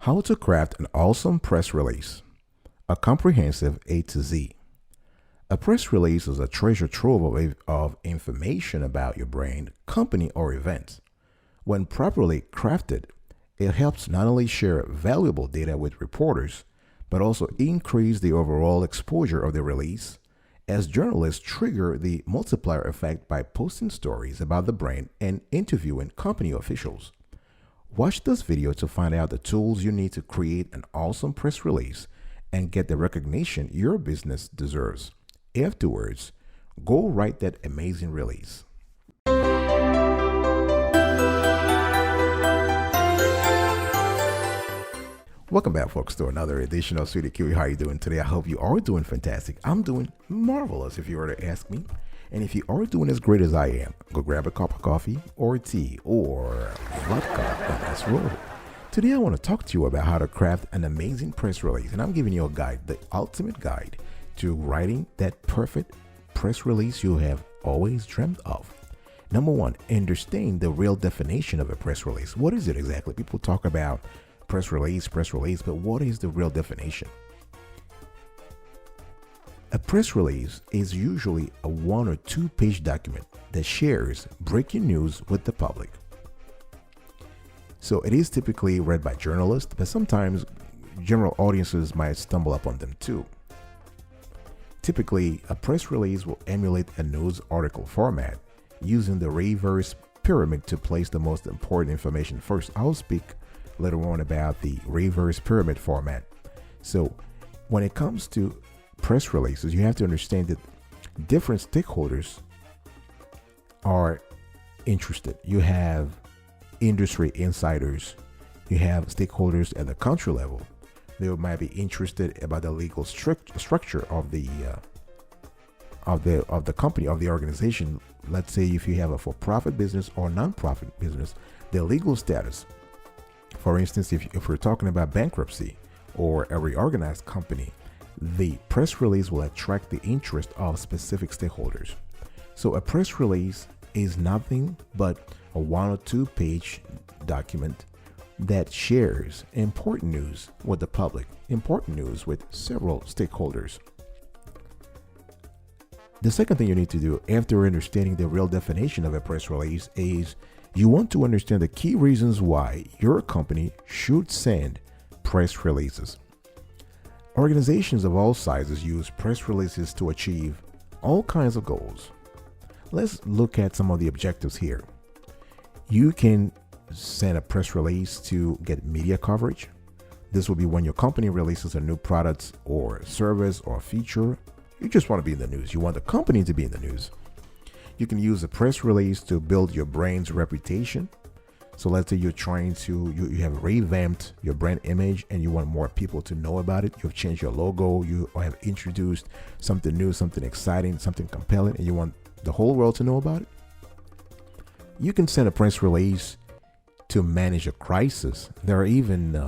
How to craft an awesome press release. A comprehensive A to Z. A press release is a treasure trove of information about your brand, company, or event. When properly crafted, it helps not only share valuable data with reporters, but also increase the overall exposure of the release, as journalists trigger the multiplier effect by posting stories about the brand and interviewing company officials. Watch this video to find out the tools you need to create an awesome press release and get the recognition your business deserves. Afterwards, go write that amazing release. Welcome back, folks, to another edition of Sweetie Kiwi. How are you doing today? I hope you are doing fantastic. I'm doing marvelous, if you were to ask me. And if you are doing as great as I am, go grab a cup of coffee or tea or vodka and let's roll. Today, I want to talk to you about how to craft an amazing press release. And I'm giving you a guide, the ultimate guide to writing that perfect press release you have always dreamt of. Number one, understand the real definition of a press release. What is it exactly? People talk about press release, but what is the real definition? A press release is usually a 1 or 2 page document that shares breaking news with the public. So it is typically read by journalists, but sometimes general audiences might stumble upon them too. Typically, a press release will emulate a news article format using the reverse pyramid to place the most important information first. I'll speak later on about the reverse pyramid format. So when it comes to press releases, you have to understand that different stakeholders are interested. You have industry insiders, you have stakeholders at the country level. They might be interested about the legal structure of the company, of the organization. Let's say if you have a for-profit business or non-profit business, the legal status. For instance, if we're talking about bankruptcy or a reorganized company, the press release will attract the interest of specific stakeholders. So a press release is nothing but a 1 or 2 page document that shares important news with the public, important news with several stakeholders. The second thing you need to do after understanding the real definition of a press release is you want to understand the key reasons why your company should send press releases. Organizations of all sizes use press releases to achieve all kinds of goals. Let's look at some of the objectives here. You can send a press release to get media coverage. This will be when your company releases a new product or service or feature. You just want to be in the news. You want the company to be in the news. You can use a press release to build your brand's reputation. So let's say you're trying to, you have revamped your brand image and you want more people to know about it. You've changed your logo. You have introduced something new, something exciting, something compelling, and you want the whole world to know about it. You can send a press release to manage a crisis. There are even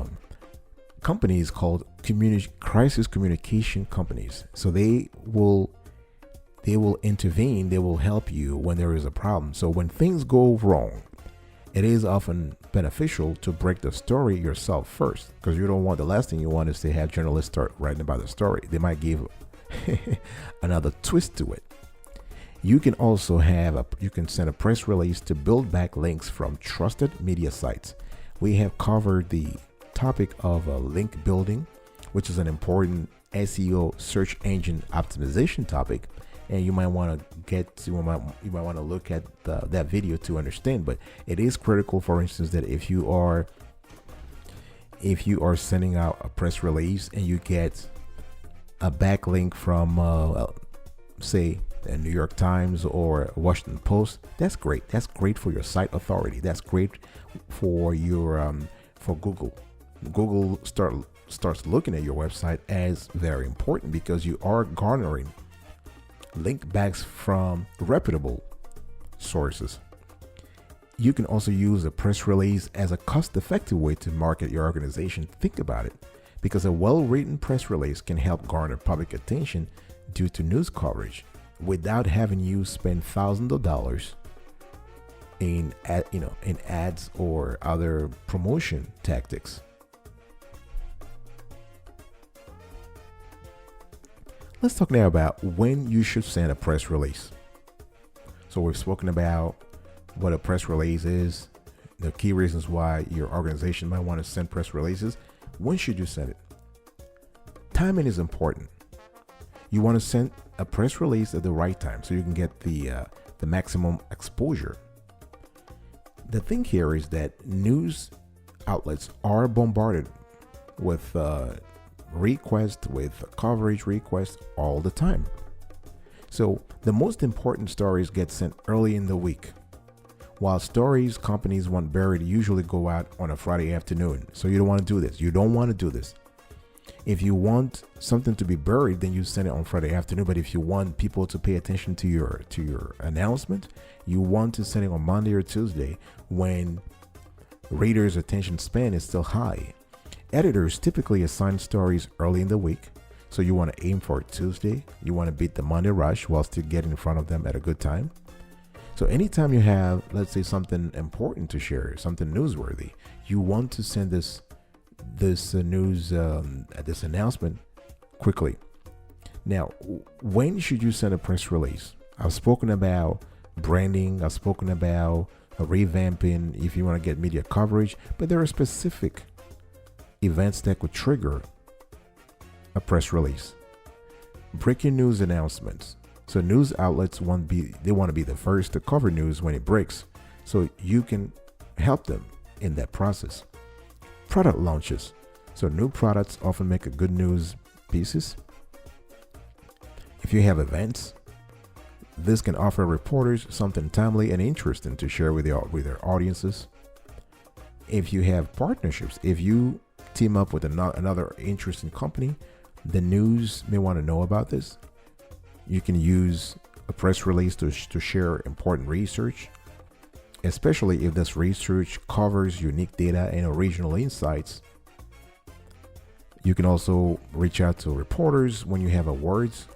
companies called crisis communication companies. So they will intervene. They will help you when there is a problem. So when things go wrong, it is often beneficial to break the story yourself first, because you don't want, the last thing you want is to have journalists start writing about the story. They might give another twist to it. You can also you can send a press release to build back links from trusted media sites. We have covered the topic of link building, which is an important SEO search engine optimization topic. And you might want to you might want to look at that video to understand. But it is critical, for instance, that if you are sending out a press release and you get a backlink from say the New York Times or Washington Post, that's great. That's great for your site authority. That's great for your for Google. Google starts looking at your website as very important because you are garnering link backs from reputable sources. You can also use a press release as a cost-effective way to market your organization. Think about it, because a well-written press release can help garner public attention due to news coverage without having you spend thousands of dollars in ads or other promotion tactics. Let's talk now about when you should send a press release. So we've spoken about what a press release is, the key reasons why your organization might want to send press releases. When should you send it? Timing is important. You want to send a press release at the right time so you can get the maximum exposure. The thing here is that news outlets are bombarded with requests, with coverage requests all the time. So the most important stories get sent early in the week, while stories companies want buried usually go out on a Friday afternoon. So you don't want to do this. You don't want to do this. If you want something to be buried, then you send it on Friday afternoon. But if you want people to pay attention to your announcement, you want to send it on Monday or Tuesday when readers' attention span is still high. Editors typically assign stories early in the week, so you want to aim for Tuesday. You want to beat the Monday rush while still getting in front of them at a good time. So anytime you have, let's say, something important to share, something newsworthy, you want to send this news, this announcement quickly. Now, when should you send a press release? I've spoken about branding. I've spoken about revamping if you want to get media coverage, but there are specific events that could trigger a press release. Breaking news announcements. So news outlets want to be the first to cover news when it breaks, so you can help them in that process. Product launches. So new products often make a good news pieces. If you have events, this can offer reporters something timely and interesting to share with their audiences. If you have partnerships, if you team up with another interesting company, the news may want to know about this. You can use a press release to share important research, especially if this research covers unique data and regional insights. You can also reach out to reporters when you have awards.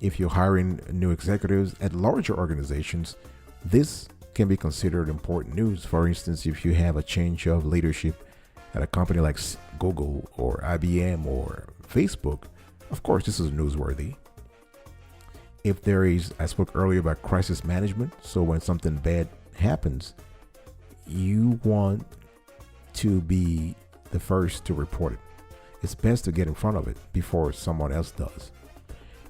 If you're hiring new executives at larger organizations, this can be considered important news. For instance, if you have a change of leadership at a company like Google or IBM or Facebook, of course, this is newsworthy. If there is, I spoke earlier about crisis management. So when something bad happens, you want to be the first to report it. It's best to get in front of it before someone else does.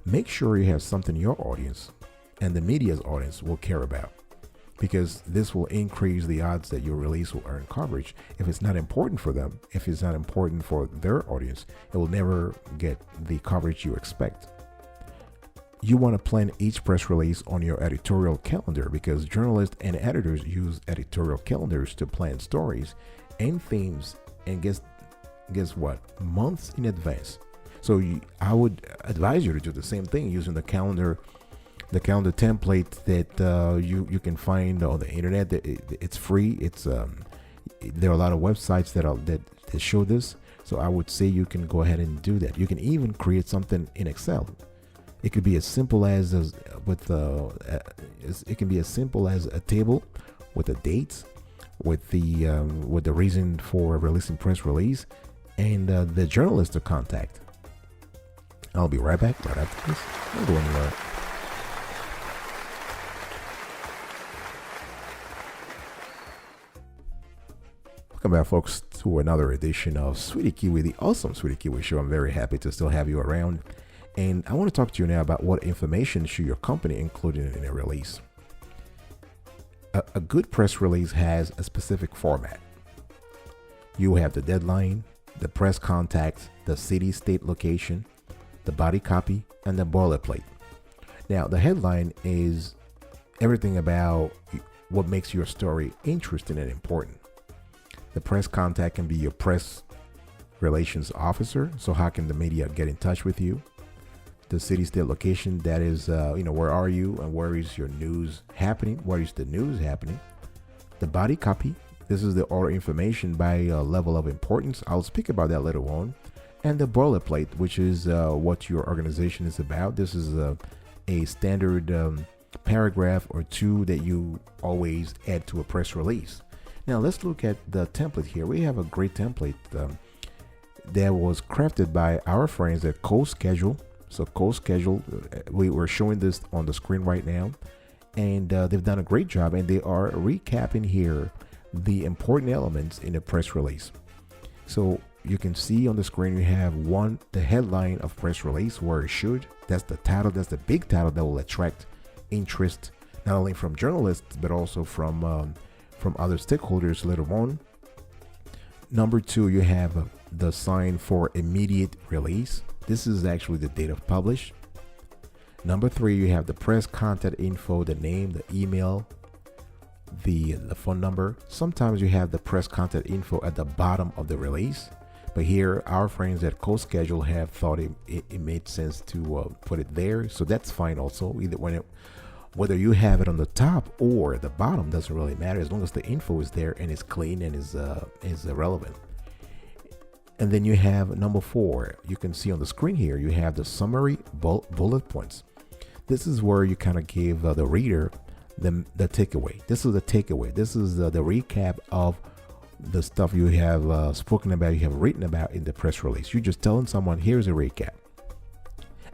Make sure you have something your audience and the media's audience will care about, because this will increase the odds that your release will earn coverage. If it's not important for them, if it's not important for their audience, it will never get the coverage you expect. You want to plan each press release on your editorial calendar, because journalists and editors use editorial calendars to plan stories and themes, and guess what? Months in advance. So I would advise you to do the same thing using the calendar template that you can find on the internet. It's free. There are a lot of websites that show this. So I would say you can go ahead and do that. You can even create something in Excel. It could be as simple as a table with the dates, with the reason for releasing press release, and the journalist to contact. I'll be right back right after this. Don't go anywhere. Welcome back, folks, to another edition of Sweetie Kiwi, the awesome Sweetie Kiwi Show. I'm very happy to still have you around. And I want to talk to you now about what information should your company include in a release. A good press release has a specific format. You have the deadline, the press contact, the city, state, location, the body copy, and the boilerplate. Now, the headline is everything about what makes your story interesting and important. The press contact can be your press relations officer. So how can the media get in touch with you? The city, state, location, that is, where are you and where is your news happening? Where is the news happening? The body copy, this is the order information by level of importance. I'll speak about that later on. And the boilerplate, which is what your organization is about. This is a standard paragraph or two that you always add to a press release. Now let's look at the template here. We have a great template. that was crafted by our friends at Co-Schedule. So Co-Schedule, we were showing this on the screen right now, and they've done a great job, and they are recapping here the important elements in a press release. So you can see on the screen you have the headline of press release, where it should. That's the title. That's the big title that will attract interest not only from journalists but also from other stakeholders later on. Number 2, you have the sign for immediate release. This is actually the date of publish. Number 3, you have the press contact info, the name, the email, the phone number. Sometimes you have the press contact info at the bottom of the release, but here our friends at Co-Schedule have thought it made sense to put it there, so that's fine also. Whether you have it on the top or the bottom doesn't really matter, as long as the info is there and is clean and is relevant. And then you have number 4. You can see on the screen here, you have the summary bullet points. This is where you kind of give the reader the takeaway. This is the takeaway. This is the recap of the stuff you have spoken about, you have written about in the press release. You're just telling someone, here's a recap.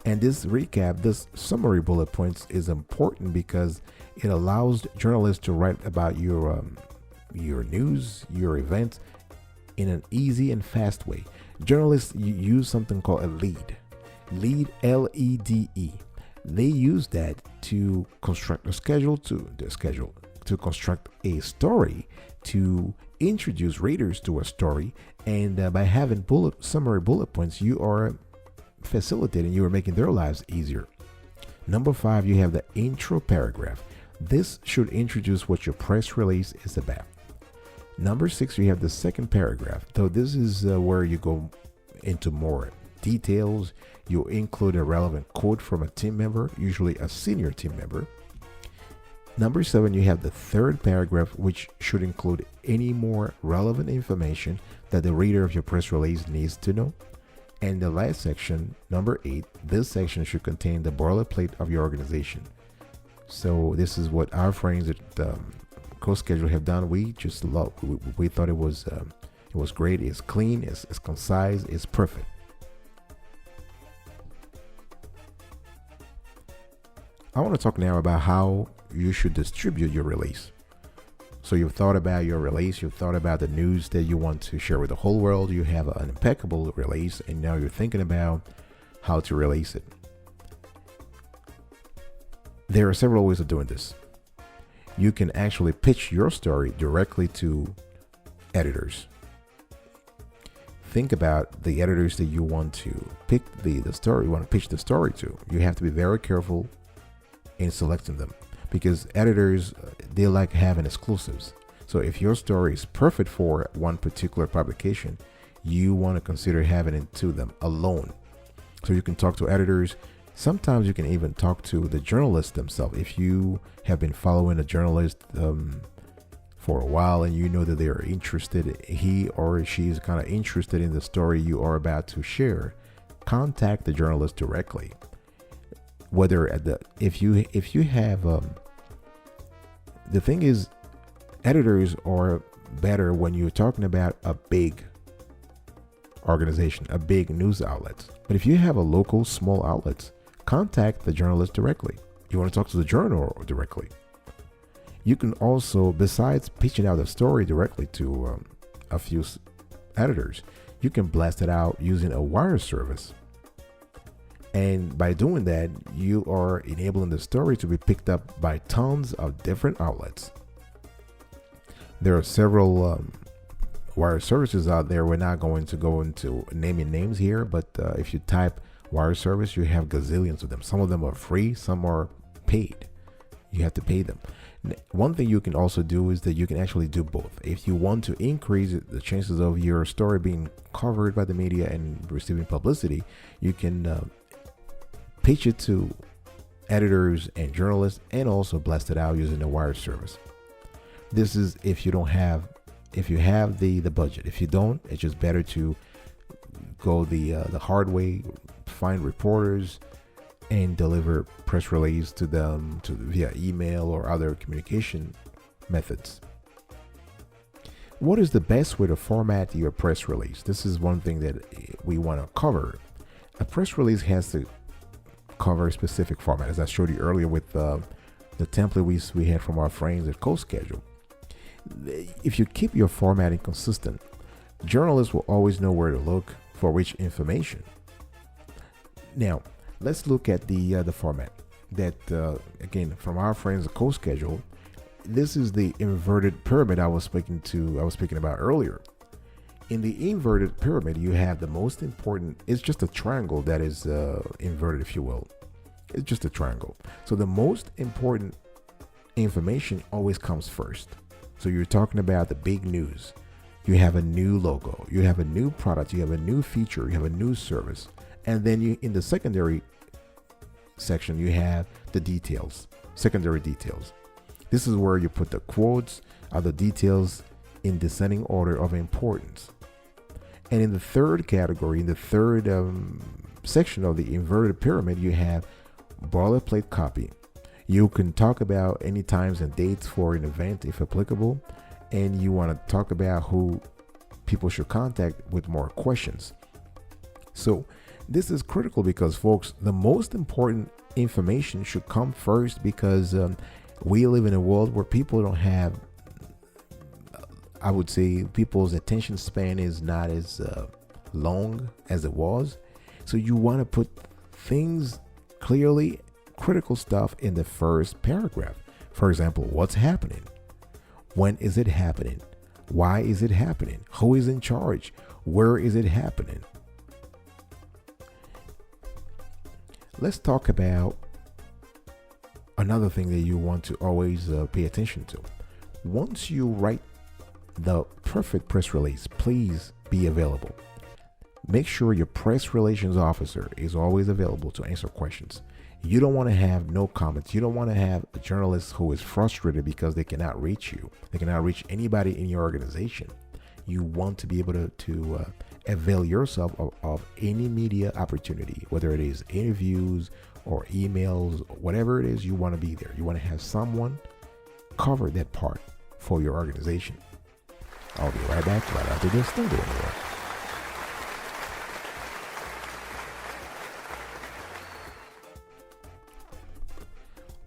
And this recap, this summary bullet points is important because it allows journalists to write about your news, your events in an easy and fast way. Journalists use something called a lead, L-E-D-E. They use that to construct a schedule, to construct a story, to introduce readers to a story. And by having summary bullet points, you are facilitating, you are making their lives easier. Number 5, you have the intro paragraph. This should introduce what your press release is about. Number 6, you have the second paragraph. So this is where you go into more details. You include a relevant quote from a team member, usually a senior team member. Number 7, you have the third paragraph, which should include any more relevant information that the reader of your press release needs to know. And the last section, number 8, this section should contain the boilerplate of your organization. So this is what our friends at Co-Schedule have done. We just love. We thought it was great. It's clean. It's concise. It's perfect. I want to talk now about how you should distribute your release. So you've thought about your release, you've thought about the news that you want to share with the whole world, you have an impeccable release, and now you're thinking about how to release it. There are several ways of doing this. You can actually pitch your story directly to editors. Think about the editors that you want to pick the story, you want to pitch the story to. You have to be very careful in selecting them, because editors, they like having exclusives. So if your story is perfect for one particular publication, you want to consider having it to them alone. So you can talk to editors. Sometimes you can even talk to the journalists themselves. If you have been following a journalist for a while and you know that they are interested, he or she is kind of interested in the story you are about to share, contact the journalist directly. Whether if you have the thing is, editors are better when you're talking about a big organization, a big news outlet. But if you have a local small outlet, contact the journalist directly. You want to talk to the journal directly. You can also, besides pitching out the story directly to a few editors, you can blast it out using a wire service. And by doing that, you are enabling the story to be picked up by tons of different outlets. There are several wire services out there. We're not going to go into naming names here, but if you type wire service, you have gazillions of them. Some of them are free, some are paid. You have to pay them. One thing you can also do is that you can actually do both. If you want to increase the chances of your story being covered by the media and receiving publicity, you can pitch it to editors and journalists and also blast it out using the wire service. This is if you have the budget. If you don't, it's just better to go the hard way, find reporters and deliver press release to them via email or other communication methods. What is the best way to format your press release? This is one thing that we want to cover. A press release has to cover a specific format, as I showed you earlier with the template we had from our friends at CoSchedule. If you keep your formatting consistent, journalists will always know where to look for which information. Now, let's look at the format that, again, from our friends at CoSchedule. This is the inverted pyramid I was speaking about earlier. In the inverted pyramid, you have the most important. It's just a triangle that is inverted, if you will. It's just a triangle. So the most important information always comes first. So you're talking about the big news. You have a new logo, you have a new product, you have a new feature, you have a new service. And then you, in the secondary section, you have the details, secondary details. This is where you put the quotes or the details in descending order of importance. And in the third category, in the third section of the inverted pyramid, you have boilerplate copy. You can talk about any times and dates for an event if applicable, and you want to talk about who people should contact with more questions. So this is critical because, folks, the most important information should come first, because we live in a world where people don't have, I would say, people's attention span is not as long as it was. So you want to put things clearly, critical stuff in the first paragraph. For example, what's happening? When is it happening? Why is it happening? Who is in charge? Where is it happening? Let's talk about another thing that you want to always pay attention to. Once you write the perfect press release, please be available. Make sure your press relations officer is always available to answer questions. You don't want to have no comments. You don't want to have a journalist who is frustrated because they cannot reach you. They cannot reach anybody in your organization. You want to be able to avail yourself of any media opportunity, whether it is interviews or emails, whatever it is, you want to be there. You want to have someone cover that part for your organization. I'll be right back right after this. Don't go anywhere.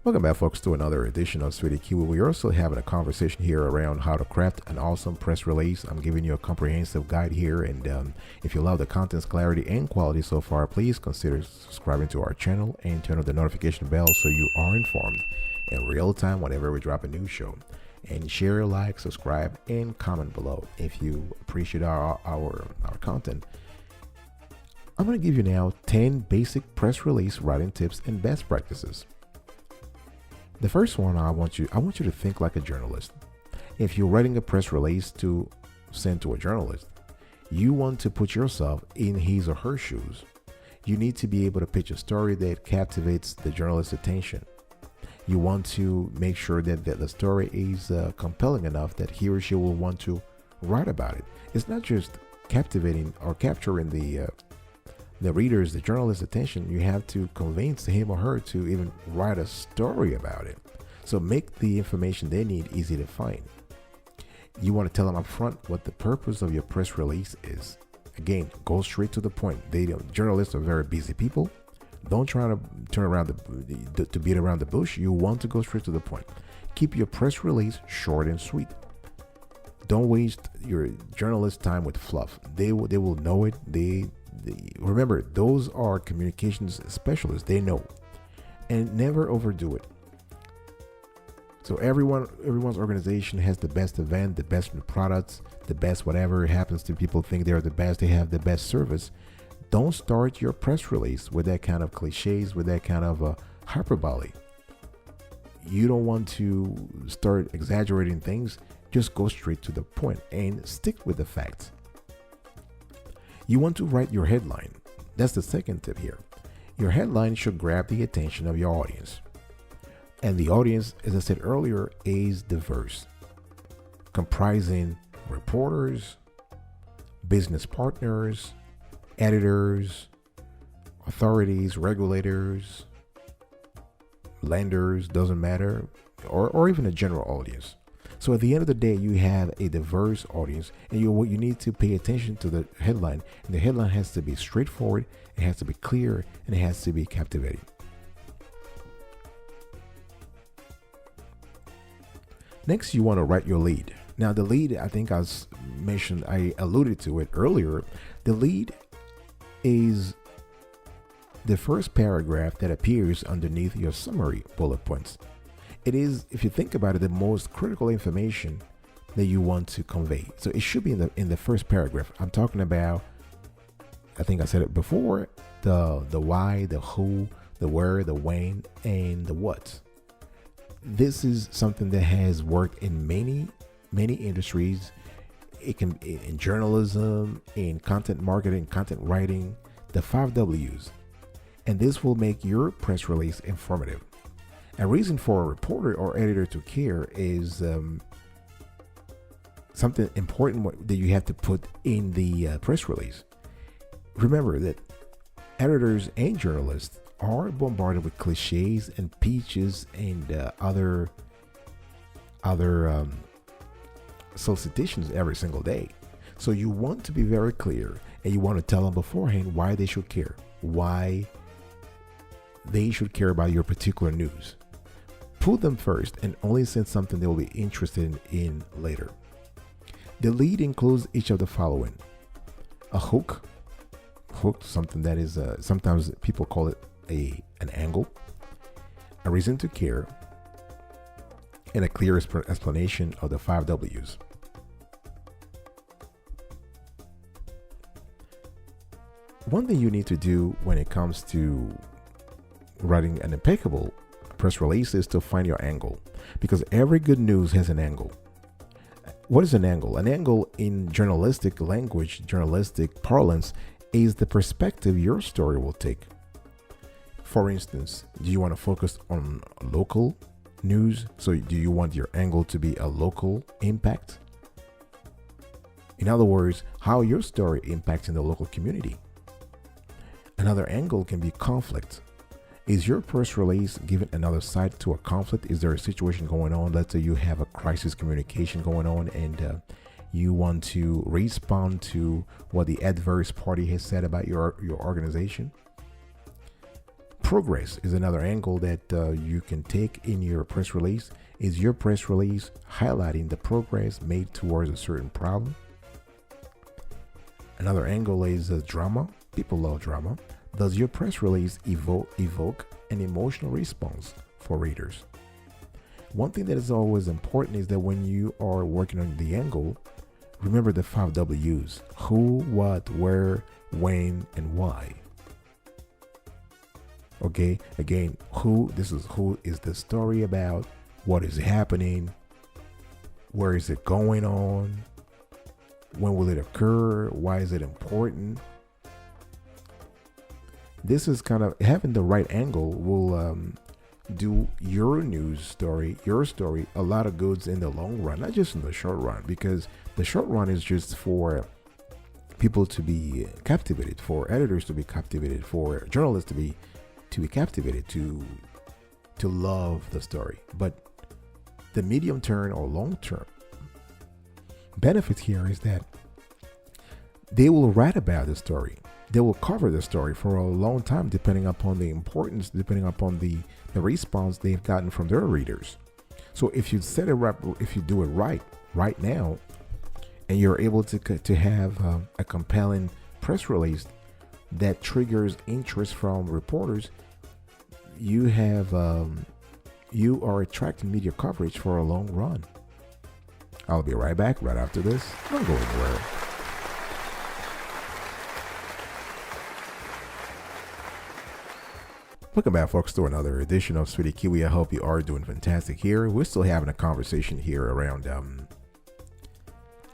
Welcome back, folks, to another edition of Sweetie Q. We're also having a conversation here around how to craft an awesome press release. I'm giving you a comprehensive guide here, and if you love the content's clarity and quality so far, please consider subscribing to our channel and turn on the notification bell so you are informed in real time whenever we drop a new show. And share, like, subscribe, and comment below if you appreciate our content. I'm going to give you now 10 basic press release writing tips and best practices. The first one, I want you to think like a journalist. If you're writing a press release to send to a journalist, you want to put yourself in his or her shoes. You need to be able to pitch a story that captivates the journalist's attention. You want to make sure that the story is compelling enough that he or she will want to write about it. It's not just captivating or capturing the reader's, the journalist's attention. You have to convince him or her to even write a story about it. So make the information they need easy to find. You want to tell them up front what the purpose of your press release is. Again, go straight to the point. Journalists are very busy people. Don't try to turn around to beat around the bush. You want to go straight to the point. Keep your press release short and sweet. Don't waste your journalist time with fluff. They will know it. Remember, those are communications specialists. They know. And never overdo it. So everyone's organization has the best event, the best products, the best whatever happens to people think they're the best. They have the best service. Don't start your press release with that kind of cliches, with that kind of hyperbole. You don't want to start exaggerating things. Just go straight to the point and stick with the facts. You want to write your headline. That's the second tip here. Your headline should grab the attention of your audience. And the audience, as I said earlier, is diverse, comprising reporters, business partners, editors, authorities, regulators, lenders, doesn't matter, or even a general audience. So at the end of the day, you have a diverse audience, and you need to pay attention to the headline. And the headline has to be straightforward, it has to be clear, and it has to be captivating. Next, you want to write your lead. Now, the lead, I think I alluded to it earlier. The lead is the first paragraph that appears underneath your summary bullet points. It is, if you think about it, the most critical information that you want to convey. So it should be in the first paragraph. I'm talking about, I think I said it before, the why, the who, the where, the when, and the what. This is something that has worked in many industries. It can in journalism, in content marketing, content writing, the 5 W's. And this will make your press release informative. A reason for a reporter or editor to care is something important that you have to put in the press release. Remember that editors and journalists are bombarded with cliches and pitches and other solicitations every single day. So you want to be very clear, and you want to tell them beforehand why they should care, why they should care about your particular news. Put them first and only send something they will be interested in later. The lead includes each of the following: a hook, something that is sometimes people call it an angle, a reason to care, and a clear explanation of the 5 W's. One thing you need to do when it comes to writing an impeccable press release is to find your angle, because every good news has an angle. What is an angle? An angle in journalistic language, journalistic parlance, is the perspective your story will take. For instance, do you want to focus on local news? So do you want your angle to be a local impact? In other words, how your story impacts in the local community. Another angle can be conflict. Is your press release giving another side to a conflict? Is there a situation going on? Let's say you have a crisis communication going on, and you want to respond to what the adverse party has said about your organization. Progress is another angle that you can take in your press release. Is your press release highlighting the progress made towards a certain problem? Another angle is drama. People love drama. Does your press release evoke an emotional response for readers? One thing that is always important is that when you are working on the angle, remember the 5 W's: who, what, where, when, and why. Okay, again, who is the story about? What is happening? Where is it going on? When will it occur? Why is it important? This is kind of having the right angle will do your news story, your story, a lot of goods in the long run, not just in the short run, because the short run is just for people to be captivated, for editors to be captivated, for journalists to be captivated, to love the story. But the medium term or long term benefit here is that they will write about the story. They will cover the story for a long time, depending upon the importance, depending upon the response they've gotten from their readers. So if you set it up, if you do it right now, and you're able to have a compelling press release that triggers interest from reporters, you are attracting media coverage for a long run. I'll be right back right after this. Don't go anywhere. Welcome back, folks, to another edition of Sweetie Kiwi. I hope you are doing fantastic here. We're still having a conversation here around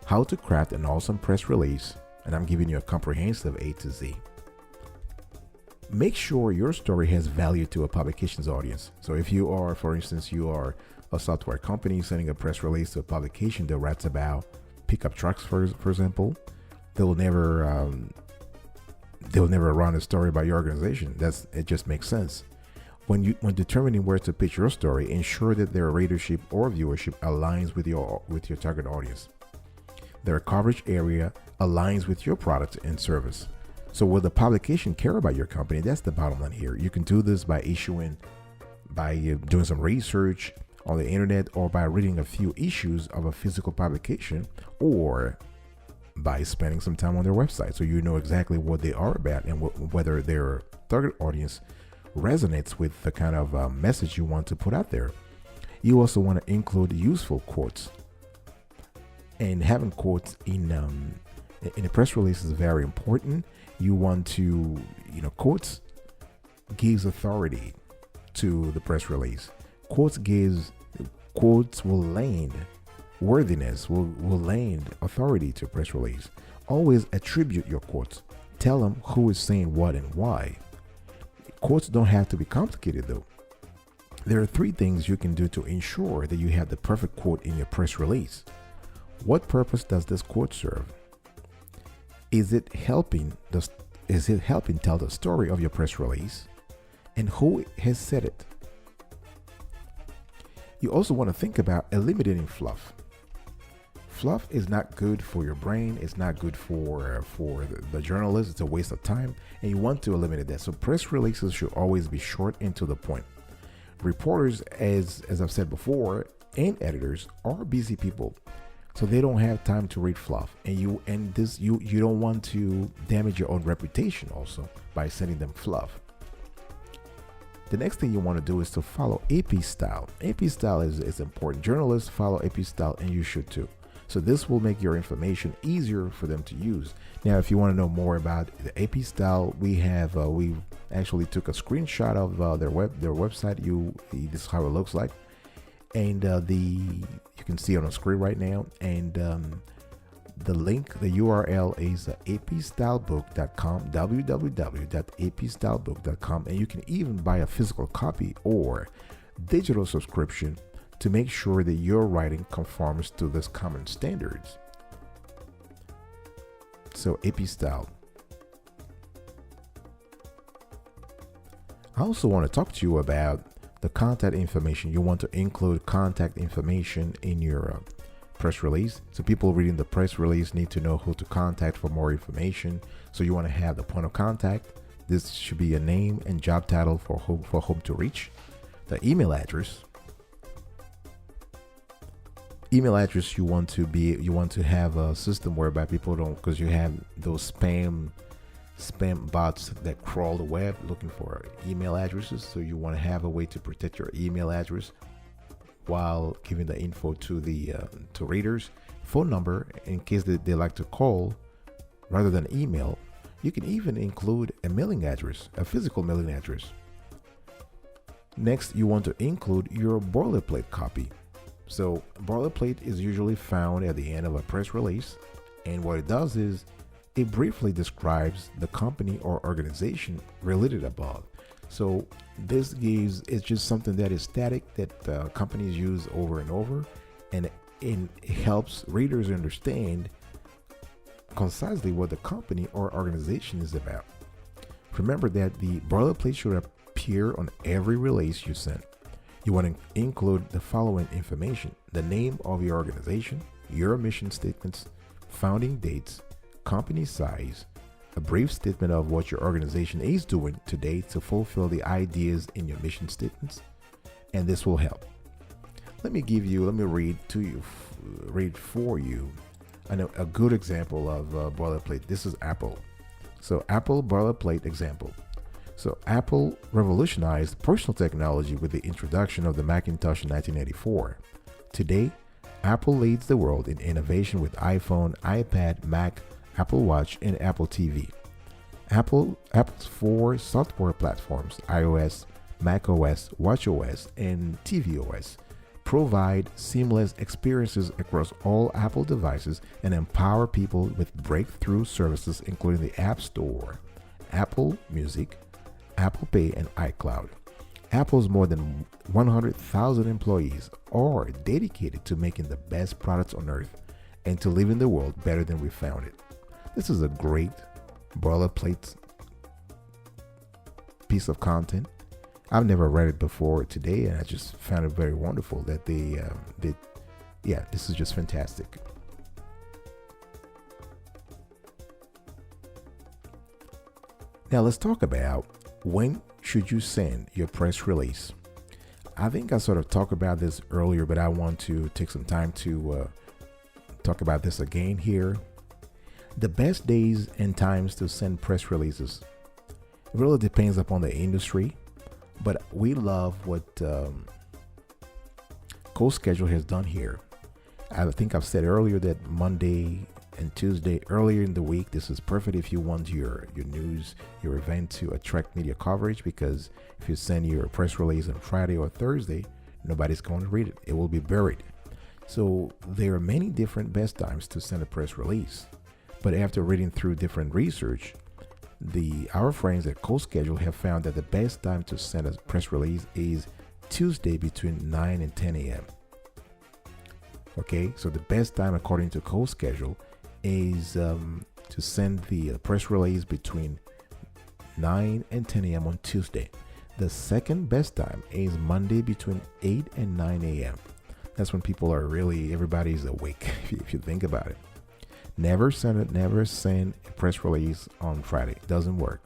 how to craft an awesome press release, and I'm giving you a comprehensive A to Z. Make sure your story has value to a publication's audience. So if you are, for instance, you are a software company sending a press release to a publication that writes about pickup trucks, for example, they'll never run a story about your organization. It just makes sense. When determining where to pitch your story, ensure that their readership or viewership aligns with your target audience. Their coverage area aligns with your product and service. So will the publication care about your company? That's the bottom line here. You can do this by doing some research on the internet, or by reading a few issues of a physical publication, or by spending some time on their website so you know exactly what they are about and whether their target audience resonates with the kind of message you want to put out there. You also want to include useful quotes, and having quotes in a press release is very important. You want to, quotes gives authority to the press release. Quotes will lend worthiness, will lend authority to a press release. Always attribute your quotes. Tell them who is saying what and why. Quotes don't have to be complicated though. There are 3 things you can do to ensure that you have the perfect quote in your press release. What purpose does this quote serve? Is it helping tell the story of your press release? And who has said it? You also want to think about eliminating fluff. Fluff is not good for your brain. It's not good for the journalist. It's a waste of time, and you want to eliminate that. So press releases should always be short and to the point. Reporters, as I've said before, and editors are busy people, so they don't have time to read fluff. And you don't want to damage your own reputation also by sending them fluff. The next thing you want to do is to follow AP style. AP style is important. Journalists follow AP style, and you should too. So this will make your information easier for them to use. Now, if you want to know more about the AP style, we actually took a screenshot of their website. This is how it looks like, and you can see it on the screen right now. And the link, the URL is apstylebook.com, www.apstylebook.com, and you can even buy a physical copy or digital subscription to make sure that your writing conforms to this common standards. So AP style. I also want to talk to you about the contact information. You want to include contact information in your press release. So people reading the press release need to know who to contact for more information. So you want to have the point of contact. This should be a name and job title for whom to reach. The email address. Email address, you want to have a system whereby people don't, because you have those spam bots that crawl the web looking for email addresses. So you want to have a way to protect your email address while giving the info to the to readers. Phone number in case they like to call rather than email. You can even include a mailing address, a physical mailing address. Next, you want to include your boilerplate copy. So boilerplate is usually found at the end of a press release, and what it does is it briefly describes the company or organization related above. So it's just something that is static that companies use over and over, and it helps readers understand concisely what the company or organization is about. Remember that the boilerplate should appear on every release you send. You want to include the following information: the name of your organization, your mission statements, founding dates, company size, a brief statement of what your organization is doing today to fulfill the ideas in your mission statements, and this will help. Let me read for you a good example of boilerplate. This is Apple. So Apple boilerplate example. So Apple revolutionized personal technology with the introduction of the Macintosh in 1984. Today, Apple leads the world in innovation with iPhone, iPad, Mac, Apple Watch, and Apple TV. Apple's 4 software platforms, iOS, macOS, watchOS, and tvOS, provide seamless experiences across all Apple devices and empower people with breakthrough services including the App Store, Apple Music, Apple Pay, and iCloud. Apple's more than 100,000 employees are dedicated to making the best products on earth and to leaving the world better than we found it. This is a great boilerplate piece of content. I've never read it before today, and I just found it very wonderful that yeah, this is just fantastic. Now let's talk about when should you send your press release. I think I sort of talked about this earlier, but I want to take some time to talk about this again here. The best days and times to send press releases, it really depends upon the industry, but we love what CoSchedule has done here. I think I've said earlier that Monday and Tuesday earlier in the week, this is perfect if you want your news, your event to attract media coverage, because if you send your press release on Friday or Thursday, nobody's going to read it. It will be buried. So there are many different best times to send a press release. But after reading through different research, our friends at CoSchedule have found that the best time to send a press release is Tuesday between 9 and 10 a.m. Okay, so the best time according to CoSchedule is to send the press release between 9 and 10 a.m. on Tuesday. The second best time is Monday between 8 and 9 a.m. That's when people are really, everybody's awake, if you think about it. Never send a press release on Friday. Doesn't work.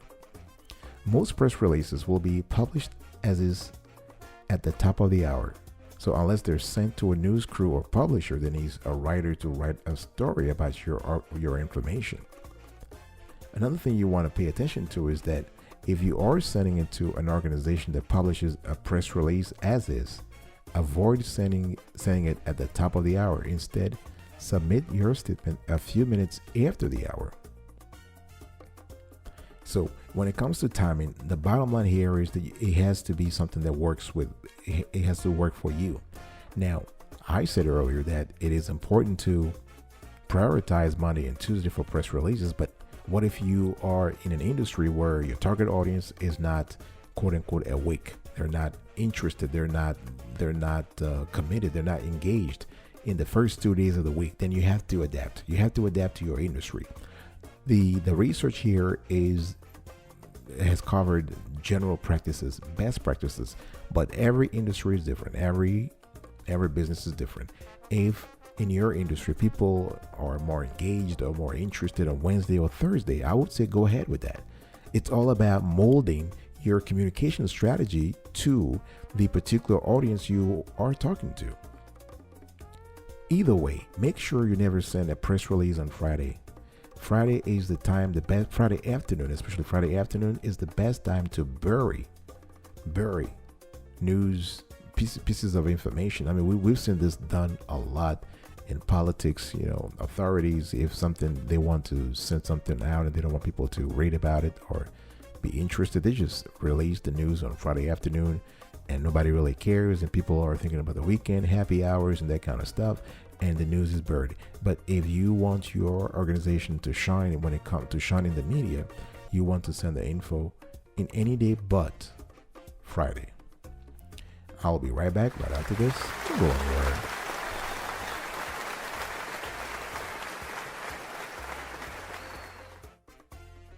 Most press releases will be published as is at the top of the hour. So unless they're sent to a news crew or publisher that needs a writer to write a story about your information. Another thing you want to pay attention to is that if you are sending it to an organization that publishes a press release as is, avoid sending it at the top of the hour. Instead, submit your statement a few minutes after the hour. So when it comes to timing, the bottom line here is that it has to be something that it has to work for you. Now, I said earlier that it is important to prioritize Monday and Tuesday for press releases, but what if you are in an industry where your target audience is not quote unquote awake? They're not interested. They're not committed. They're not engaged in the first 2 days of the week. Then you have to adapt. You have to adapt to your industry. The research here has covered general practices, best practices, but every industry is different. Every business is different. If in your industry people are more engaged or more interested on Wednesday or Thursday, I would say go ahead with that. It's all about molding your communication strategy to the particular audience you are talking to. Either way, make sure you never send a press release on Friday. Friday is the time, the best Friday afternoon, especially Friday afternoon, is the best time to bury news pieces of information. I mean, we've seen this done a lot in politics. Authorities, if they want to send something out and they don't want people to read about it or be interested, they just release the news on Friday afternoon and nobody really cares, and people are thinking about the weekend, happy hours, and that kind of stuff, and the news is buried. But if you want your organization to shine, and when it comes to shining the media, you want to send the info in any day but Friday. I'll be right back right after this. Don't go anywhere.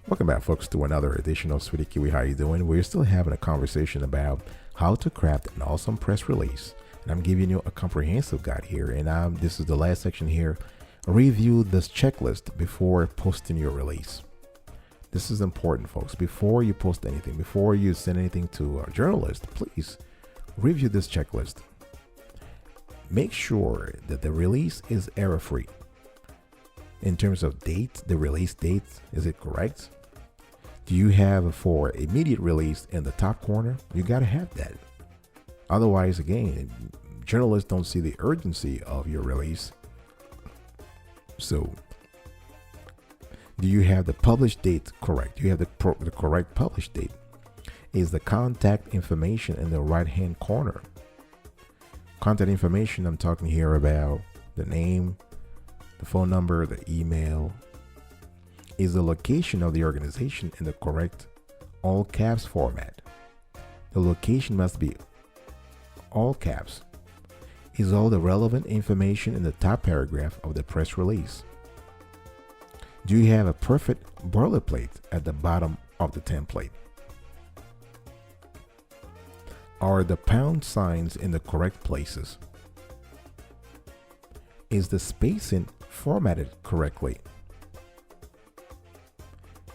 Welcome back, folks, to another edition of Sweetie Kiwi. How you doing? We're still having a conversation about how to craft an awesome press release. And I'm giving you a comprehensive guide here. And this is the last section here. Review this checklist before posting your release. This is important, folks. Before you post anything, before you send anything to a journalist, please review this checklist. Make sure that the release is error-free. In terms of date, the release date, is it correct? Do you have for immediate release in the top corner? You got to have that. Otherwise, again, journalists don't see the urgency of your release. So, do you have the published date correct? Do you have the correct published date? Is the contact information in the right-hand corner? Contact information, I'm talking here about the name, the phone number, the email. Is the location of the organization in the correct all caps format? The location must be all caps. Is all the relevant information in the top paragraph of the press release? Do you have a perfect boilerplate at the bottom of the template? Are the pound signs in the correct places? Is the spacing formatted correctly?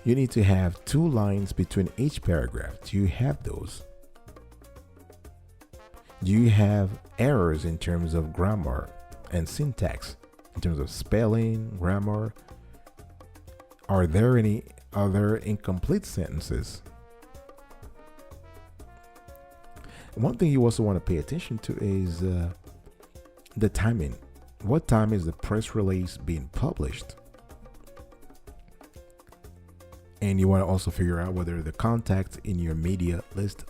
You need to have 2 lines between each paragraph. Do you have those? Do you have errors in terms of grammar and syntax, in terms of spelling, grammar? Are there any other incomplete sentences? One thing you also want to pay attention to is the timing. What time is the press release being published? And you want to also figure out whether the contacts in your media list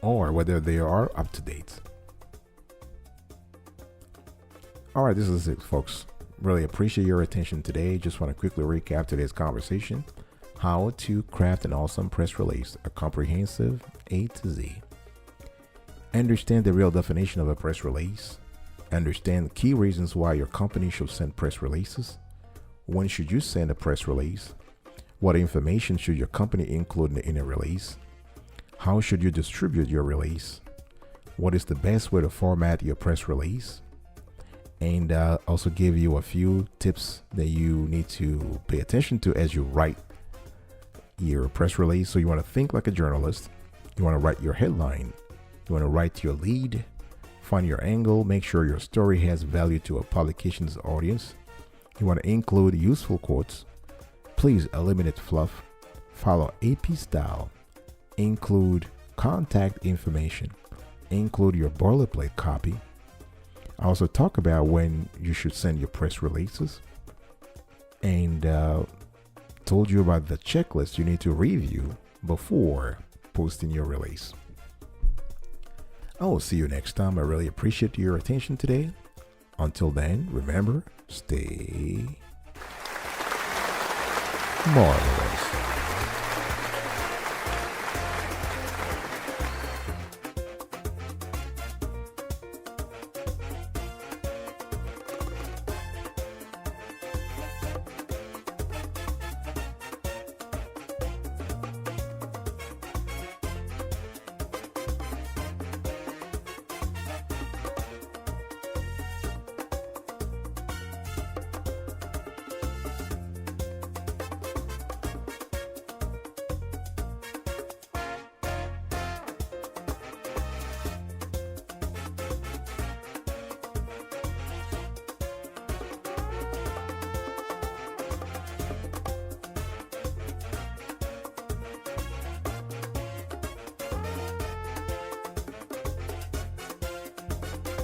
or whether they are up to date. All right, this is it, folks. Really appreciate your attention today. Just want to quickly recap today's conversation. How to craft an awesome press release, a comprehensive A to Z. Understand the real definition of a press release. Understand key reasons why your company should send press releases. When should you send a press release? What information should your company include in a release? How should you distribute your release? What is the best way to format your press release? And also give you a few tips that you need to pay attention to as you write your press release. So you want to think like a journalist. You want to write your headline. You want to write your lead. Find your angle. Make sure your story has value to a publication's audience. You want to include useful quotes. Please eliminate fluff. Follow AP style. Include contact information. Include your boilerplate copy. I also talk about when you should send your press releases, and told you about the checklist you need to review before posting your release. I will see you next time. I really appreciate your attention today. Until then, remember, stay marvelous.